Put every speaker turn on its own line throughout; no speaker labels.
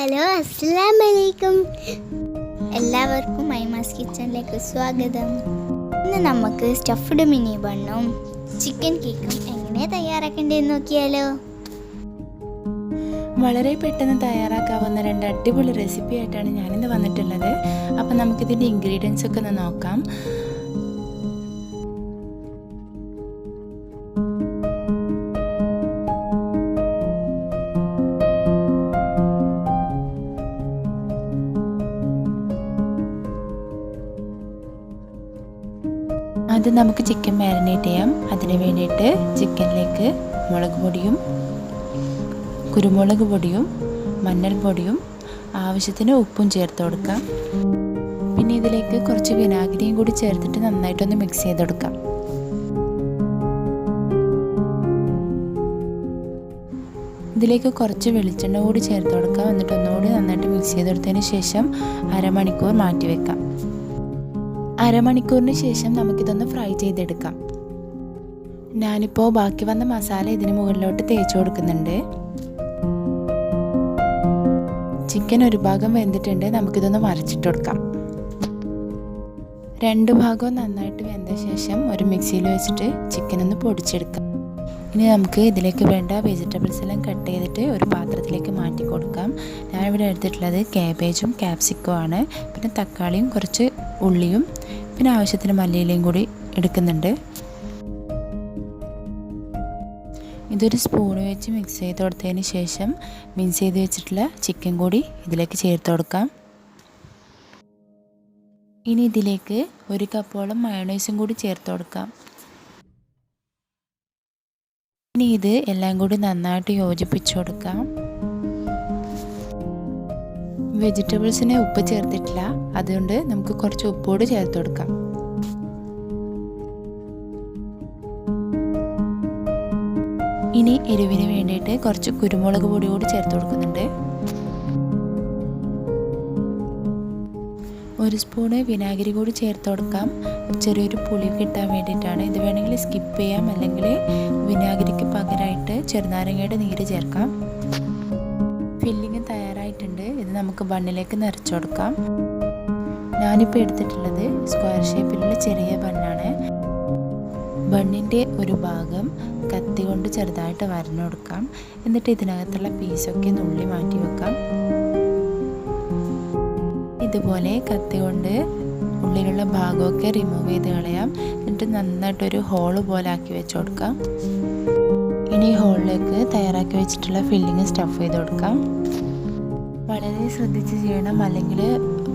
Hello അസ്സലാമലൈക്കും. എല്ലാവർക്കും മൈമാസ് കിച്ചണിലേക്ക് സ്വാഗതം. ഇന്ന് നമുക്ക് സ്റ്റഫ്ഡ് മിനി ബണ്ണും ചിക്കൻ കേക്കും എങ്ങനെ തയ്യാറാക്കേണ്ടതെന്ന് നോക്കിയാലോ.
വളരെ പെട്ടെന്ന് തയ്യാറാക്കാവുന്ന രണ്ട് അടിപൊളി റെസിപ്പി ആയിട്ടാണ് ഞാനിന്ന് വന്നിട്ടുള്ളത്. അപ്പോൾ നമുക്കിതിൻ്റെ ഇൻഗ്രീഡിയൻസ് ഒക്കെ ഒന്ന് നോക്കാം. അത് നമുക്ക് ചിക്കൻ മാരിനേറ്റ് ചെയ്യാം. അതിന് വേണ്ടിയിട്ട് ചിക്കനിലേക്ക് മുളക് പൊടിയും കുരുമുളക് പൊടിയും മഞ്ഞൾപ്പൊടിയും ആവശ്യത്തിന് ഉപ്പും ചേർത്ത് കൊടുക്കാം. പിന്നെ ഇതിലേക്ക് കുറച്ച് വിനാഗിരിയും കൂടി ചേർത്തിട്ട് നന്നായിട്ടൊന്ന് മിക്സ് ചെയ്തെടുക്കാം. ഇതിലേക്ക് കുറച്ച് വെളിച്ചെണ്ണ കൂടി ചേർത്ത് കൊടുക്കാം. എന്നിട്ട് ഒന്നുകൂടി നന്നായിട്ട് മിക്സ് ചെയ്തെടുത്തതിന് ശേഷം അരമണിക്കൂർ മാറ്റി വെക്കാം. അരമണിക്കൂറിന് ശേഷം നമുക്കിതൊന്ന് ഫ്രൈ ചെയ്തെടുക്കാം. ഞാനിപ്പോൾ ബാക്കി വന്ന മസാല ഇതിന് മുകളിലോട്ട് തേച്ച് കൊടുക്കുന്നുണ്ട്. ചിക്കൻ ഒരു ഭാഗം വെന്തിട്ടുണ്ട്. നമുക്കിതൊന്ന് മറിച്ചിട്ട് കൊടുക്കാം. രണ്ട് ഭാഗവും നന്നായിട്ട് വെന്ത ശേഷം ഒരു മിക്സിയിൽ വെച്ചിട്ട് ചിക്കൻ ഒന്ന് പൊടിച്ചെടുക്കാം. ഇനി നമുക്ക് ഇതിലേക്ക് വേണ്ട വെജിറ്റബിൾസ് എല്ലാം കട്ട് ചെയ്തിട്ട് ഒരു പാത്രത്തിലേക്ക് മാറ്റി കൊടുക്കാം. ഞാനിവിടെ എടുത്തിട്ടുള്ളത് ക്യാബേജും ക്യാപ്സിക്കവും ആണ്. പിന്നെ തക്കാളിയും കുറച്ച് ഉള്ളിയും പിന്നെ ആവശ്യത്തിന് മല്ലിയിലയും കൂടി എടുക്കുന്നുണ്ട്. ഇതൊരു സ്പൂൺ വെച്ച് മിക്സ് ചെയ്ത് കൊടുത്തതിന് ശേഷം മിക്സ് ചെയ്ത് വെച്ചിട്ടുള്ള ചിക്കൻ കൂടി ഇതിലേക്ക് ചേർത്ത് കൊടുക്കാം. ഇനി ഇതിലേക്ക് ഒരു കപ്പോളം മയോണൈസും കൂടി ചേർത്ത് കൊടുക്കാം. ഇനി ഇത് എല്ലാം കൂടി നന്നായിട്ട് യോജിപ്പിച്ച് കൊടുക്കാം. വെജിറ്റബിൾസിന് ഉപ്പ് ചേർത്തിട്ടില്ല, അതുകൊണ്ട് നമുക്ക് കുറച്ച് ഉപ്പോട് ചേർത്ത് കൊടുക്കാം. ഇനി എരിവിന് വേണ്ടിയിട്ട് കുറച്ച് കുരുമുളക് പൊടി കൂടി ചേർത്ത് കൊടുക്കുന്നുണ്ട്. ഒരു സ്പൂണ് വിനാഗിരി കൂടി ചേർത്ത് കൊടുക്കാം. ചെറിയൊരു പുളി കിട്ടാൻ വേണ്ടിയിട്ടാണ്. ഇത് വേണമെങ്കിൽ സ്കിപ്പ് ചെയ്യാം, അല്ലെങ്കിൽ വിനാഗിരിക്ക് പകരമായിട്ട് ചെറുനാരങ്ങയുടെ നീര് ചേർക്കാം. ഫില്ലിങ് തയ്യാറായിട്ടുണ്ട്. ഇത് നമുക്ക് ബണ്ണിലേക്ക് നിറച്ച് കൊടുക്കാം. ഞാനിപ്പോൾ എടുത്തിട്ടുള്ളത് സ്ക്വയർ ഷേപ്പിലുള്ള ചെറിയ ബണ്ണാണ്. ബണ്ണിൻ്റെ ഒരു ഭാഗം കത്തി കൊണ്ട് ചെറുതായിട്ട് വരഞ്ഞു കൊടുക്കാം. എന്നിട്ട് ഇതിനകത്തുള്ള പീസൊക്കെ നുള്ളി മാറ്റി വെക്കാം. ഇതുപോലെ കത്തി കൊണ്ട് ഉള്ളിലുള്ള ഭാഗമൊക്കെ റിമൂവ് ചെയ്ത് കളയാം. എന്നിട്ട് നന്നായിട്ടൊരു ഹോള് പോലെ ആക്കി വെച്ച് കൊടുക്കാം. ഇനി ഹോളിലേക്ക് തയ്യാറാക്കി വെച്ചിട്ടുള്ള ഫില്ലിങ് സ്റ്റഫ് ചെയ്ത് കൊടുക്കാം. വളരെ ശ്രദ്ധിച്ച് ചെയ്യണം, അല്ലെങ്കിൽ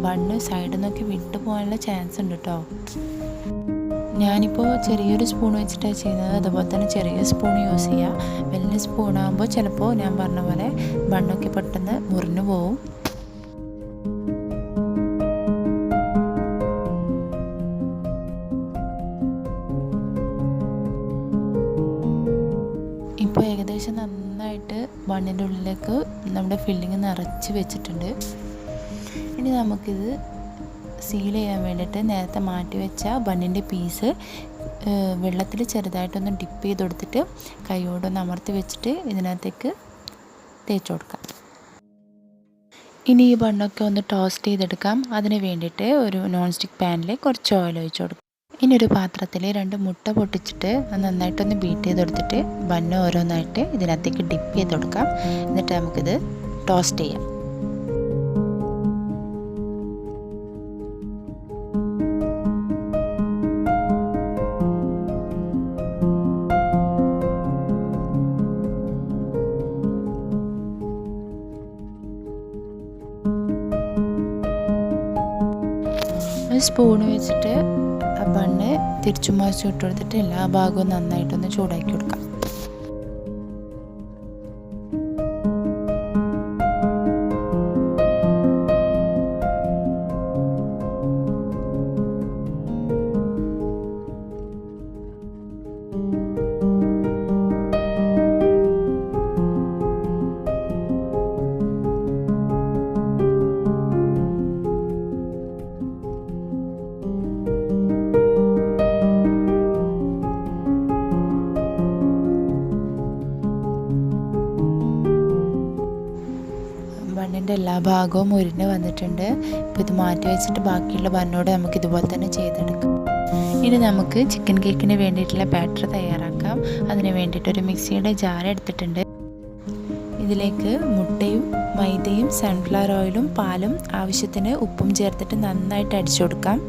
ബണ്ണ് സൈഡിൽ നിന്നൊക്കെ വിട്ടു പോകാനുള്ള ചാൻസ് ഉണ്ട് കേട്ടോ. ഞാനിപ്പോൾ ചെറിയൊരു സ്പൂൺ വെച്ചിട്ടാണ് ചെയ്യുന്നത്. അതുപോലെ തന്നെ ചെറിയ സ്പൂൺ യൂസ് ചെയ്യുക. വലിയ സ്പൂണാകുമ്പോൾ ചിലപ്പോൾ ഞാൻ പറഞ്ഞ പോലെ ബണ്ണൊക്കെ പെട്ടെന്ന് മുറിഞ്ഞു പോവും. ഇപ്പോൾ ഏകദേശം നന്നായിട്ട് ബണ്ണിൻ്റെ ഉള്ളിലേക്ക് നമ്മുടെ ഫില്ലിങ് നിറച്ച് വെച്ചിട്ടുണ്ട്. ഇനി നമുക്കിത് സീൽ ചെയ്യാൻ വേണ്ടിയിട്ട് നേരത്തെ മാറ്റി വെച്ച ബണ്ണിൻ്റെ പീസ് വെള്ളത്തിൽ ചെറുതായിട്ടൊന്ന് ഡിപ്പ് ചെയ്ത് കൊടുത്തിട്ട് കൈയോടൊന്ന് അമർത്തി വെച്ചിട്ട് ഇതിനകത്തേക്ക് തേച്ച് കൊടുക്കാം. ഇനി ഈ ബണ്ണൊക്കെ ഒന്ന് ടോസ്റ്റ് ചെയ്തെടുക്കാം. അതിന് വേണ്ടിയിട്ട് ഒരു നോൺ സ്റ്റിക്ക് പാനിൽ കുറച്ച് ഓയിൽ ഒഴിച്ച് കൊടുക്കാം. ഇനി ഒരു പാത്രത്തിൽ 2 മുട്ട പൊട്ടിച്ചിട്ട് നന്നായിട്ടൊന്ന് ബീറ്റ് ചെയ്ത് കൊടുത്തിട്ട് ബണ്ണ് ഓരോന്നായിട്ട് ഇതിനകത്തേക്ക് ഡിപ്പ് ചെയ്ത് കൊടുക്കാം. എന്നിട്ട് നമുക്കിത് ടോസ്റ്റ് ചെയ്യാം. ഒരു സ്പൂണ് വെച്ചിട്ട് ആ ബണ്ണ് തിരിച്ചു മറിച്ച് ഇട്ട് കൊടുത്തിട്ട് എല്ലാ ഭാഗവും നന്നായിട്ടൊന്ന് ചൂടാക്കി കൊടുക്കാം. ചിക്കൻ്റെ എല്ലാ ഭാഗവും മുരിഞ്ഞ് വന്നിട്ടുണ്ട്. ഇപ്പോൾ ഇത് മാറ്റി വെച്ചിട്ട് ബാക്കിയുള്ള ബണ്ണോട് നമുക്ക് ഇതുപോലെ തന്നെ ചെയ്തെടുക്കാം. ഇനി നമുക്ക് ചിക്കൻ കേക്കിന് വേണ്ടിയിട്ടുള്ള ബാറ്റർ തയ്യാറാക്കാം. അതിന് വേണ്ടിയിട്ടൊരു മിക്സിയുടെ ജാർ എടുത്തിട്ടുണ്ട്. ഇതിലേക്ക് മുട്ടയും മൈദയും സൺഫ്ലവർ ഓയിലും പാലും ആവശ്യത്തിന് ഉപ്പും ചേർത്തിട്ട് നന്നായിട്ട് അടിച്ചു കൊടുക്കാം.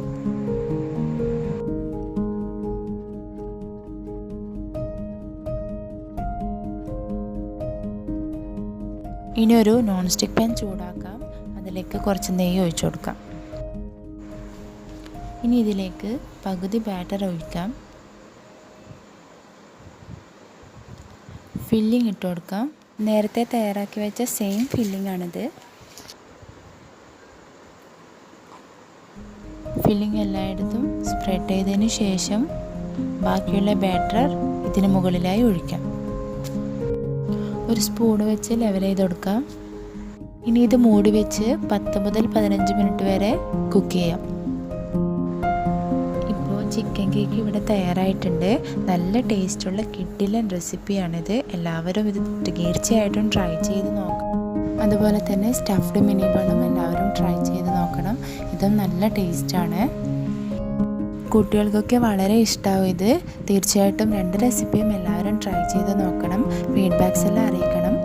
ഇനി ഒരു നോൺ സ്റ്റിക്ക് പാൻ ചൂടാക്കാം. അതിലേക്ക് കുറച്ച് നെയ്യ് ഒഴിച്ചു കൊടുക്കാം. ഇനി ഇതിലേക്ക് പകുതി ബാറ്റർ ഒഴിക്കാം. ഫില്ലിംഗ് ഇട്ട് കൊടുക്കാം. നേരത്തെ തയ്യാറാക്കി വെച്ച സെയിം ഫില്ലിംഗ് ആണിത്. ഫില്ലിംഗ് എല്ലായിടത്തും സ്പ്രെഡ് ചെയ്തതിന് ശേഷം ബാക്കിയുള്ള ബാറ്റർ ഇതിന് മുകളിലായി ഒഴിക്കാം. ഒരു സ്പൂൺ വെച്ച് ലെവൽ ചെയ്ത് കൊടുക്കാം. ഇനി ഇത് മൂടി വെച്ച് 10 മുതൽ 15 മിനിറ്റ് വരെ കുക്ക് ചെയ്യാം. ഇപ്പോൾ ചിക്കൻ കേക്ക് ഇവിടെ തയ്യാറായിട്ടുണ്ട്. നല്ല ടേസ്റ്റുള്ള കിഡിലൻ റെസിപ്പിയാണിത്. എല്ലാവരും ഇത് തീർച്ചയായിട്ടും ട്രൈ ചെയ്ത് നോക്കണം. അതുപോലെ തന്നെ സ്റ്റഫ്ഡ് മിനി ബണ്ണും എല്ലാവരും ട്രൈ ചെയ്ത് നോക്കണം. ഇതും നല്ല ടേസ്റ്റാണ്. കുട്ടികൾക്കൊക്കെ വളരെ ഇഷ്ടമാവും ഇത്. തീർച്ചയായിട്ടും 2 റെസിപ്പിയും എല്ലാവരും ട്രൈ ചെയ്ത് നോക്കണം. ഫീഡ്ബാക്സ് എല്ലാം അറിയിക്കണം.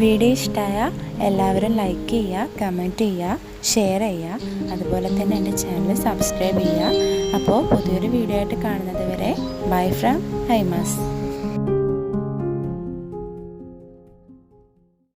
വീഡിയോ ഇഷ്ടമായാൽ എല്ലാവരും ലൈക്ക് ചെയ്യുക, കമൻറ്റ് ചെയ്യുക, ഷെയർ ചെയ്യുക. അതുപോലെ തന്നെ എൻ്റെ ചാനൽ സബ്സ്ക്രൈബ് ചെയ്യുക. അപ്പോൾ പുതിയൊരു വീഡിയോ ആയിട്ട് കാണുന്നത് വരെ ബൈ ഫ്രം ഹൈമാസ്.